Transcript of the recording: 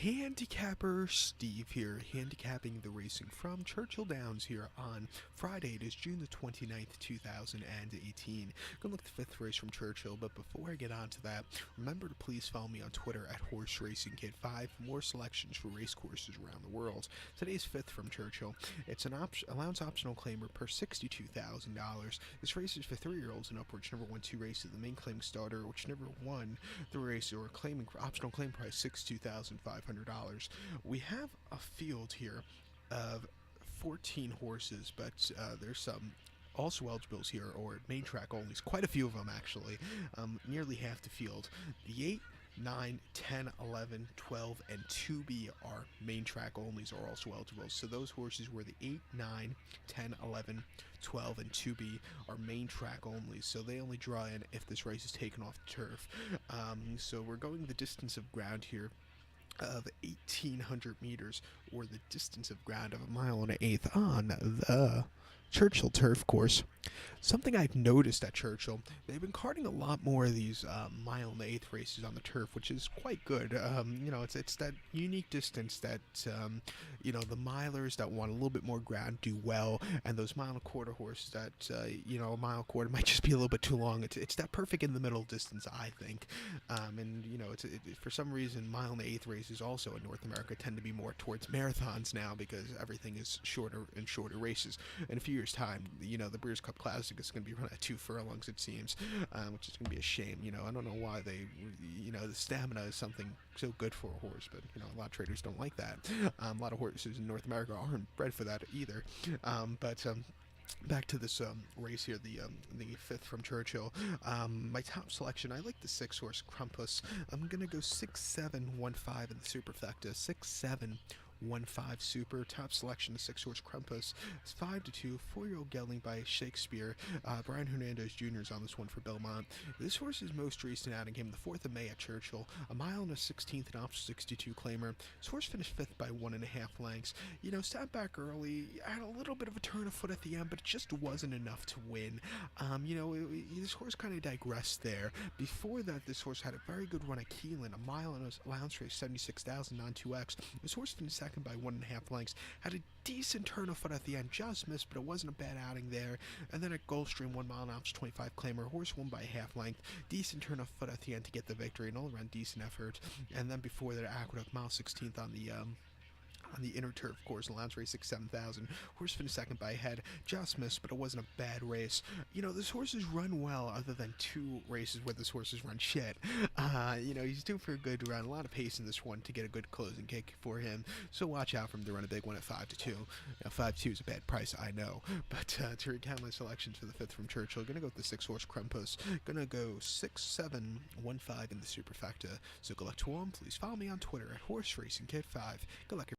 Handicapper Steve here, handicapping the racing from Churchill Downs here on Friday. It is June the 29th, 2018. Gonna look at the fifth race from Churchill, but before I get on to that, remember to please follow me on Twitter at Horse Racing Kid 5 for more selections for race courses around the world. Today's fifth from Churchill. It's an allowance optional claimer per $62,000. This race is for 3-year-olds and upwards. Never won 2 races. The main claiming starter, which never won the race, or claiming optional claim price $62,500. We have a field here of 14 horses, but there's some also eligibles here, or main track only. Quite a few of them, actually. Nearly half the field. The 8, 9, 10, 11, 12, and 2B are main track onlys, are also eligible. So those horses were the 8, 9, 10, 11, 12, and 2B are main track only. So they only draw in if this race is taken off the turf. So we're going the distance of ground here of 1,800 meters, or the distance of ground of 1.125 miles on the Churchill turf course. Something I've noticed at Churchill, they've been carting a lot more of these 1.125 races on the turf, which is quite good. It's that unique distance that the milers that want a little bit more ground do well, and those 1.25 horses that a 1.25 might just be a little bit too long. It's that perfect in the middle distance, I think. For some reason 1.125 races also in North America tend to be more towards marathons now, because everything is shorter and shorter races. In a few years' time, the Breeders' Cup Classic is going to be run at 2 furlongs, it seems, which is going to be a shame. I don't know why the stamina is something so good for a horse, but a lot of traders don't like that. A lot of horses in North America aren't bred for that either. Back to this race here, the fifth from Churchill. My top selection, I like the 6-horse Crumpus. I'm gonna go 6-7-1-5 in the superfecta. 6-7-1-5 super. Top selection, the 6-horse Crumpus. It's 5-2. 4-year-old gelding by Shakespeare. Brian Hernandez Jr. is on this one for Belmont. This horse's most recent outing came the 4th of May at Churchill. 1.116 and option 62 claimer. This horse finished 5th by 1.5 lengths. Sat back early, had a little bit of a turn of foot at the end, but it just wasn't enough to win. This horse kind of digressed there. Before that, this horse had a very good run at Keelan, a mile in a allowance race, 76,000 on 2X. This horse finished second by 1.5 lengths. Had a decent turn of foot at the end, just missed, but it wasn't a bad outing there. And then at Gulfstream, 1 mile and option 25 claimer, horse won by half length. Decent turn of foot at the end to get the victory, an all-around decent effort. And then before that, Aqueduct, mile 16th on the inner turf course, allowance race 6-7,000. Horse finished second by a head, just missed, but it wasn't a bad race. This horse has run well, other than 2 races where this horse has run shit. He's due for a good run, a lot of pace in this one to get a good closing kick for him. So watch out for him to run a big one at 5-2. 5-2 is a bad price, I know. But to recount my selections for the fifth from Churchill, gonna go with the 6-horse Crumpus. Gonna go 6-7-1-5 in the superfecta. So good luck to all. Please follow me on Twitter at Horse Racing Kid 5. Good luck.